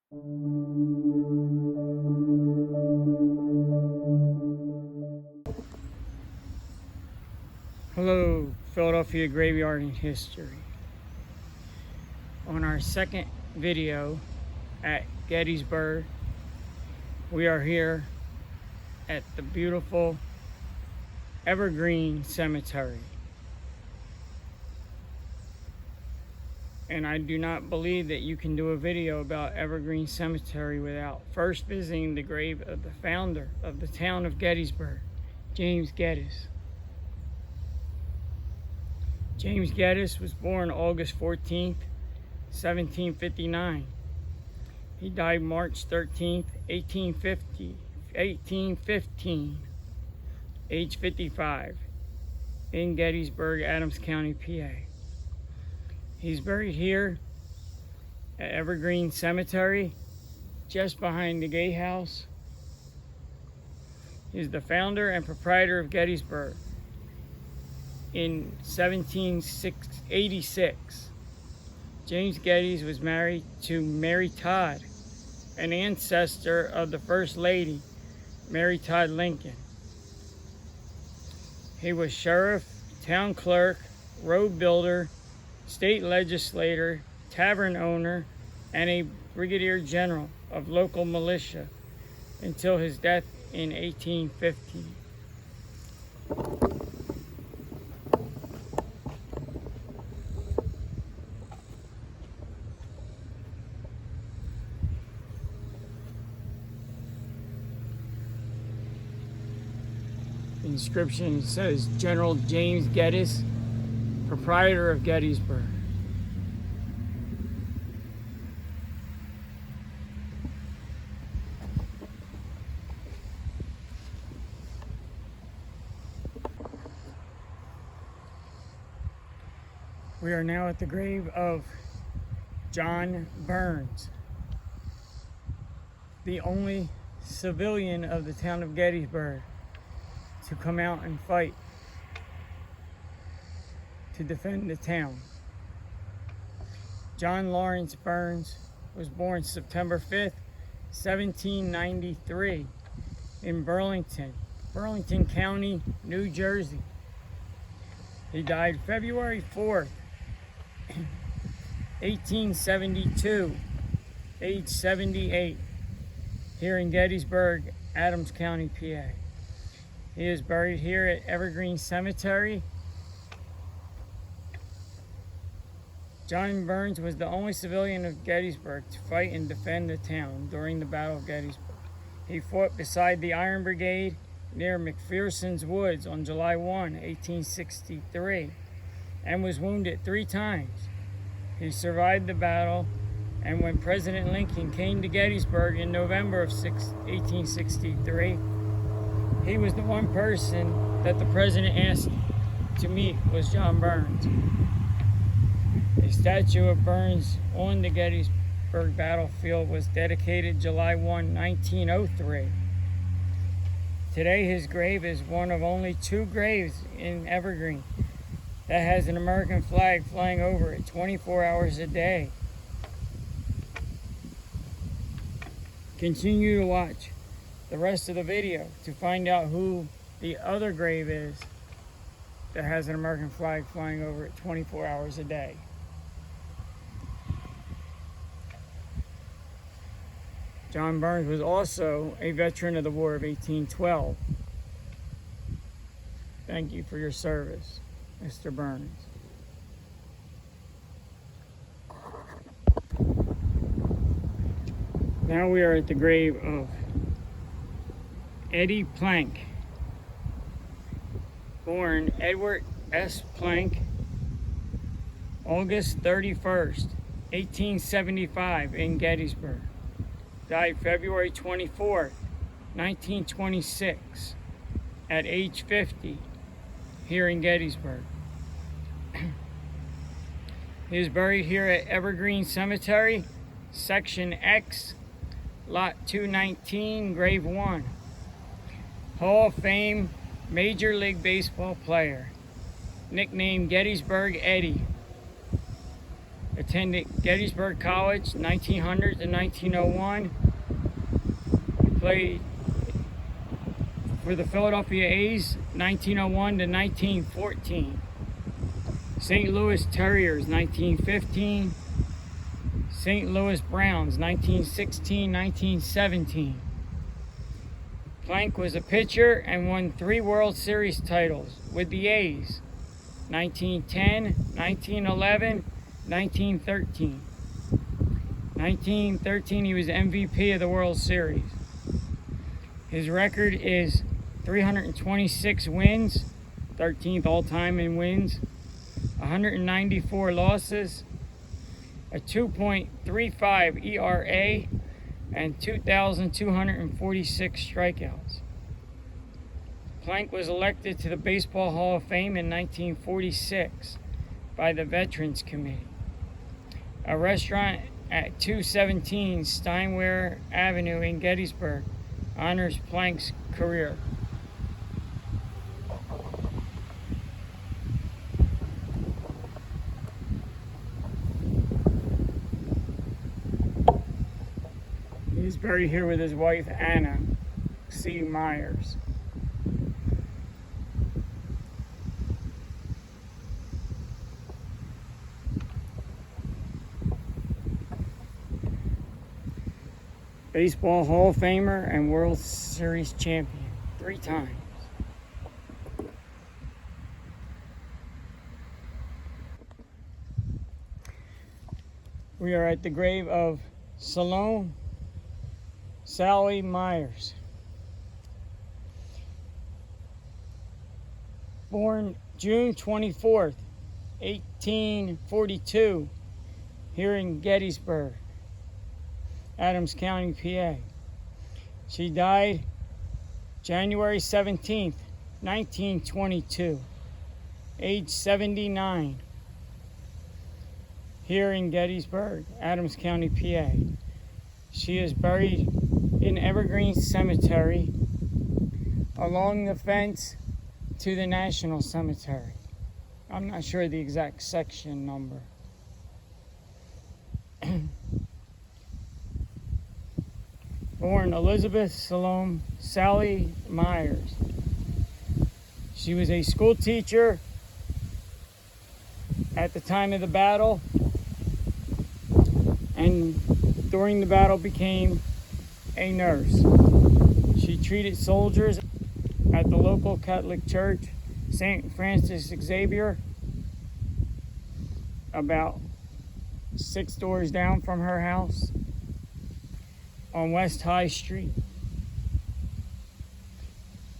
Hello, Philadelphia Graveyard in History. On our second video at Gettysburg, we are here at the beautiful Evergreen Cemetery. And I do not believe that you can do a video about Evergreen Cemetery without first visiting the grave of the founder of the town of Gettysburg, James Geddes. James Geddes was born August 14th, 1759. He died March 13th, 1815, age 55, in Gettysburg, Adams County, PA. He's buried here at Evergreen Cemetery, just behind the gatehouse. He's the founder and proprietor of Gettysburg. In 1786, James Geddes was married to Mary Todd, an ancestor of the First Lady, Mary Todd Lincoln. He was sheriff, town clerk, road builder, state legislator, tavern owner, and a brigadier general of local militia until his death in 1815. The inscription says General James Geddes, proprietor of Gettysburg. We are now at the grave of John Burns, the only civilian of the town of Gettysburg to come out and fight to defend the town. John Lawrence Burns was born September 5th, 1793 in Burlington County, New Jersey. He died February 4th, 1872, age 78, here in Gettysburg, Adams County, PA. He is buried here at Evergreen Cemetery. John Burns was the only civilian of Gettysburg to fight and defend the town during the Battle of Gettysburg. He fought beside the Iron Brigade near McPherson's Woods on July 1, 1863, and was wounded 3 times. He survived the battle, and when President Lincoln came to Gettysburg in November of 1863, he was the one person that the president asked to meet was John Burns. A statue of Burns on the Gettysburg battlefield was dedicated July 1, 1903. Today his grave is one of only 2 graves in Evergreen that has an American flag flying over it 24 hours a day. Continue to watch the rest of the video to find out who the other grave is that has an American flag flying over it 24 hours a day. John Burns was also a veteran of the War of 1812. Thank you for your service, Mr. Burns. Now we are at the grave of Eddie Plank, born Edward S. Plank, August 31st, 1875 in Gettysburg. Died February 24th, 1926 at age 50 here in Gettysburg. He is buried here at Evergreen Cemetery, Section X, Lot 219, Grave 1. Hall of Fame Major League Baseball player, nicknamed Gettysburg Eddie. Attended Gettysburg College 1900 to 1901. He played for the Philadelphia A's 1901 to 1914. St. Louis Terriers 1915. St. Louis Browns 1916-1917. Plank was a pitcher and won 3 World Series titles with the A's, 1910, 1911, 1913. 1913 he was MVP of the World Series. His record is 326 wins, 13th all-time in wins, 194 losses, a 2.35 ERA, and 2,246 strikeouts. Plank was elected to the Baseball Hall of Fame in 1946 by the Veterans Committee. A restaurant at 217 Steinway Avenue in Gettysburg honors Plank's career. He's buried here with his wife, Anna C. Myers. Baseball Hall of Famer and World Series champion 3 times. We are at the grave of Salome Sally Myers. Born June 24th, 1842, here in Gettysburg, Adams County, PA. She died January 17th, 1922, age 79, here in Gettysburg, Adams County, PA. She is buried in Evergreen Cemetery along the fence to the National Cemetery. I'm not sure the exact section number. Born Elizabeth Salome Sally Myers. She was a school teacher at the time of the battle, and during the battle became a nurse. She treated soldiers at the local Catholic church, St. Francis Xavier, about 6 doors down from her house on West High Street.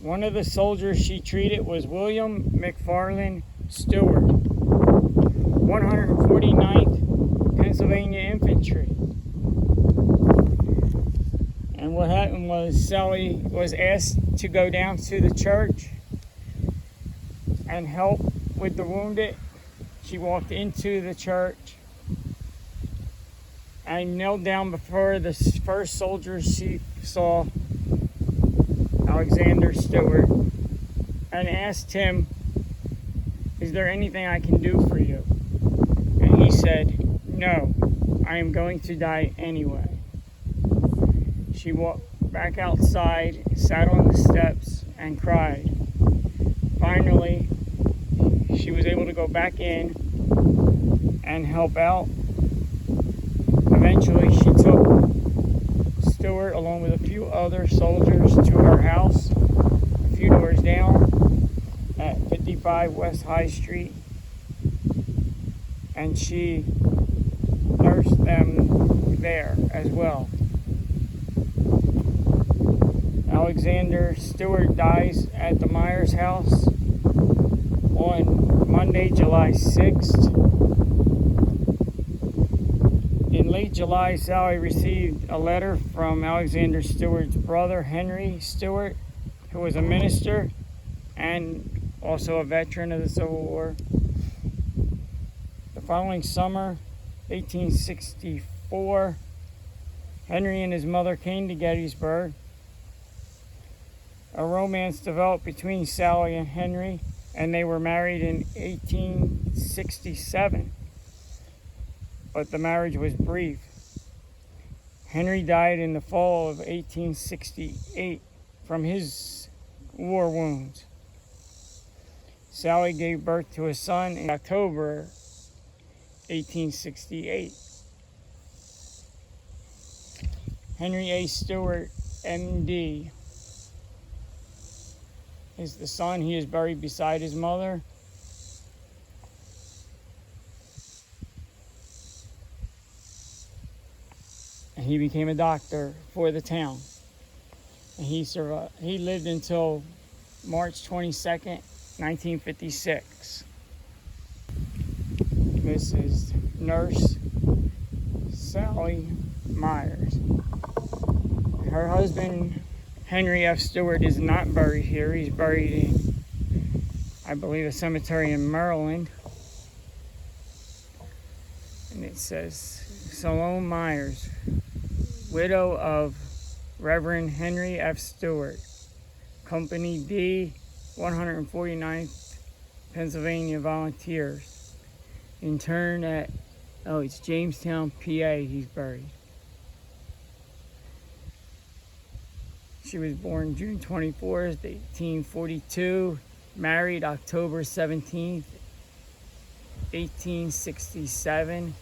One of the soldiers she treated was William McFarland Stewart, 149th Pennsylvania Infantry. And what happened was Sally was asked to go down to the church and help with the wounded. She walked into the church and knelt down before the first soldier she saw, Alexander Stewart, and asked him, "Is there anything I can do for you?" And he said, "No, I am going to die anyway." She walked back outside, sat on the steps, and cried. Finally, she was able to go back in and help out. Eventually, she took Stewart along with a few other soldiers to her house a few doors down at 55 West High Street, and she nursed them there as well. Alexander Stewart dies at the Myers house on Monday, July 6th. In late July, Sally received a letter from Alexander Stewart's brother, Henry Stewart, who was a minister and also a veteran of the Civil War. The following summer, 1864, Henry and his mother came to Gettysburg. A romance developed between Sally and Henry, and they were married in 1867. but the marriage was brief. Henry died in the fall of 1868 from his war wounds. Sally gave birth to a son in October 1868. Henry A. Stewart, M.D., is the son. He is buried beside his mother. And he became a doctor for the town. And he lived until March 22nd, 1956. This is Nurse Sally Myers. Her husband, Henry F. Stewart, is not buried here. He's buried in, I believe, a cemetery in Maryland. And it says, Salome Myers, widow of Reverend Henry F. Stewart, Company D, 149th Pennsylvania Volunteers. Interned at, it's Jamestown, PA, he's buried. She was born June 24th, 1842, married October 17th, 1867,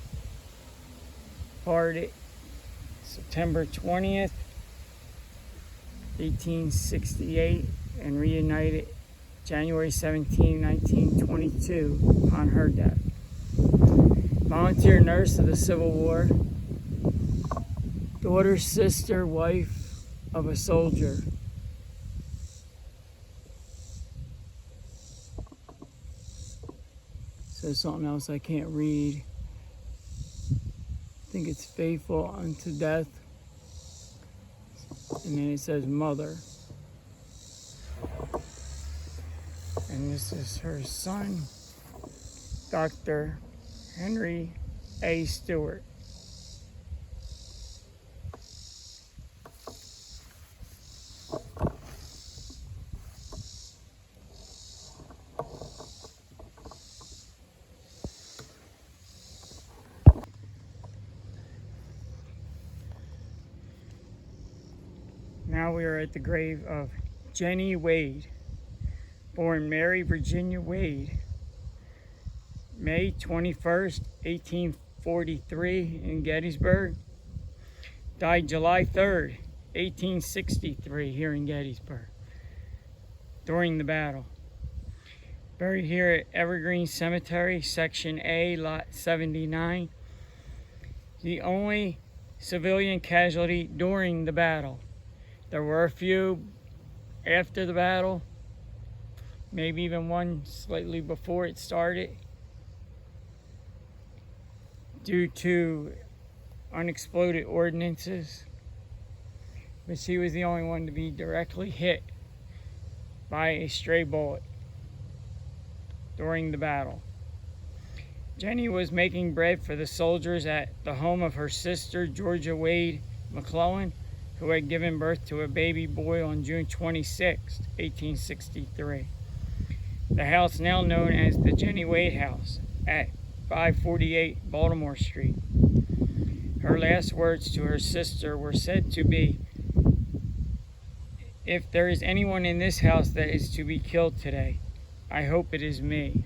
parted September 20th, 1868, and reunited January 17, 1922, upon her death. Volunteer nurse of the Civil War, daughter, sister, wife of a soldier. Says something else I can't read. I think it's faithful unto death. And then it says mother. And this is her son, Dr. Henry A. Stewart. Now we are at the grave of Jenny Wade, born Mary Virginia Wade, May 21st, 1843 in Gettysburg. Died July 3rd, 1863 here in Gettysburg during the battle. Buried here at Evergreen Cemetery, Section A, Lot 79. The only civilian casualty during the battle. There were a few after the battle, maybe even one slightly before it started, due to unexploded ordnances, but she was the only one to be directly hit by a stray bullet during the battle. Jenny was making bread for the soldiers at the home of her sister, Georgia Wade McClellan, who had given birth to a baby boy on June 26, 1863. The house, now known as the Jenny Wade House, at 548 Baltimore Street. Her last words to her sister were said to be, "If there is anyone in this house that is to be killed today, I hope it is me,"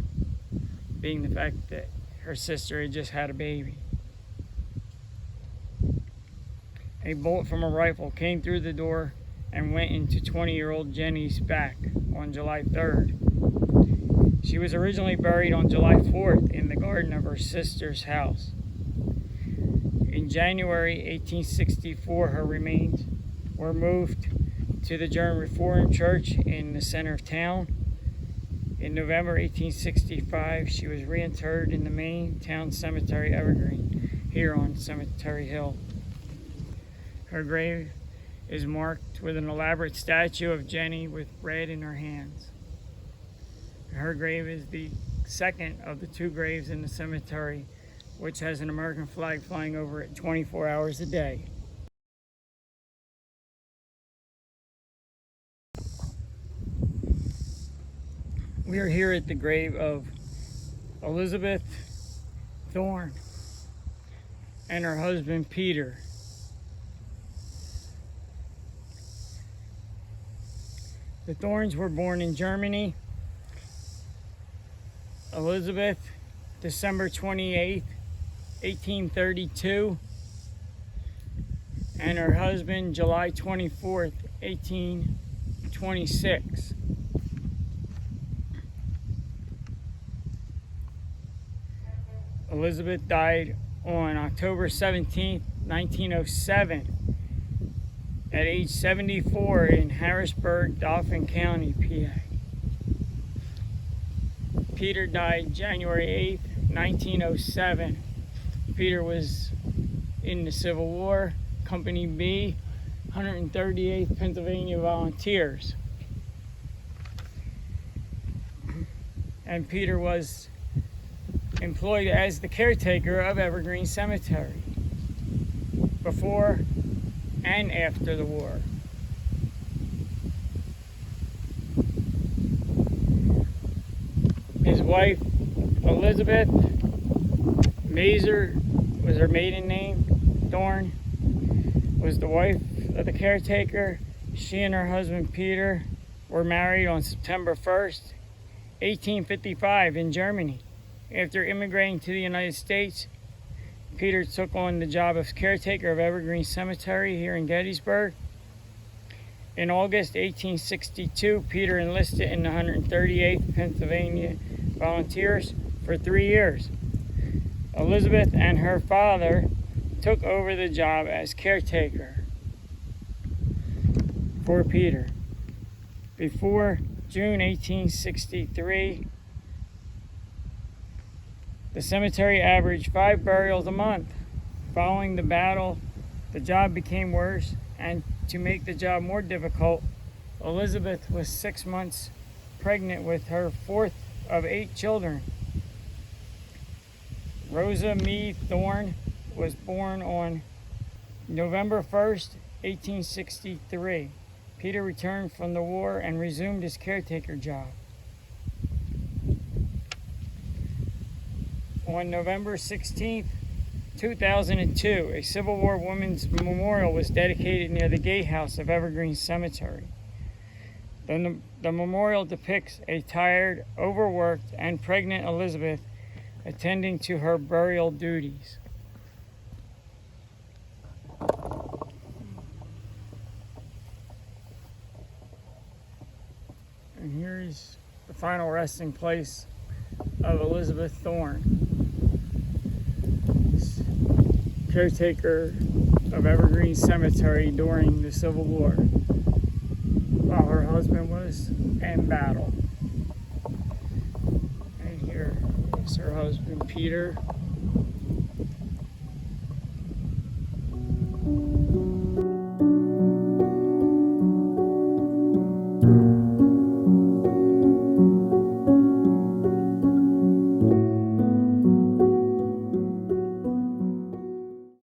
being the fact that her sister had just had a baby. A bullet from a rifle came through the door and went into 20-year-old Jenny's back on July 3rd. She was originally buried on July 4th in the garden of her sister's house. In January 1864, her remains were moved to the German Reformed Church in the center of town. In November 1865, she was reinterred in the main town cemetery, Evergreen, here on Cemetery Hill. Her grave is marked with an elaborate statue of Jenny with bread in her hands. Her grave is the second of the two graves in the cemetery, which has an American flag flying over it 24 hours a day. We are here at the grave of Elizabeth Thorne, and her husband Peter. The Thornes were born in Germany. Elizabeth, December 28th, 1832, and her husband, July 24th, 1826. Elizabeth died on October 17th, 1907, at age 74 in Harrisburg, Dauphin County, PA. Peter died January 8th, 1907. Peter was in the Civil War, Company B, 138th Pennsylvania Volunteers. And Peter was employed as the caretaker of Evergreen Cemetery before and after the war. His wife, Elizabeth Mazer, was her maiden name. Thorne was the wife of the caretaker. She and her husband Peter were married on September 1st, 1855 in Germany. After immigrating to the United States, Peter took on the job of caretaker of Evergreen Cemetery here in Gettysburg. In August 1862, Peter enlisted in the 138th Pennsylvania Volunteers for 3 years. Elizabeth and her father took over the job as caretaker for Peter. Before June 1863, the cemetery averaged 5 burials a month. Following the battle, the job became worse, and to make the job more difficult, Elizabeth was 6 months pregnant with her fourth of 8 children. Rosa Meade Thorne was born on November 1st, 1863. Peter returned from the war and resumed his caretaker job. On November 16th, 2002, a Civil War women's memorial was dedicated near the gatehouse of Evergreen Cemetery. The memorial depicts a tired, overworked, and pregnant Elizabeth attending to her burial duties. And here is the final resting place of Elizabeth Thorne, caretaker of Evergreen Cemetery during the Civil War, while her husband was in battle. And here is her husband Peter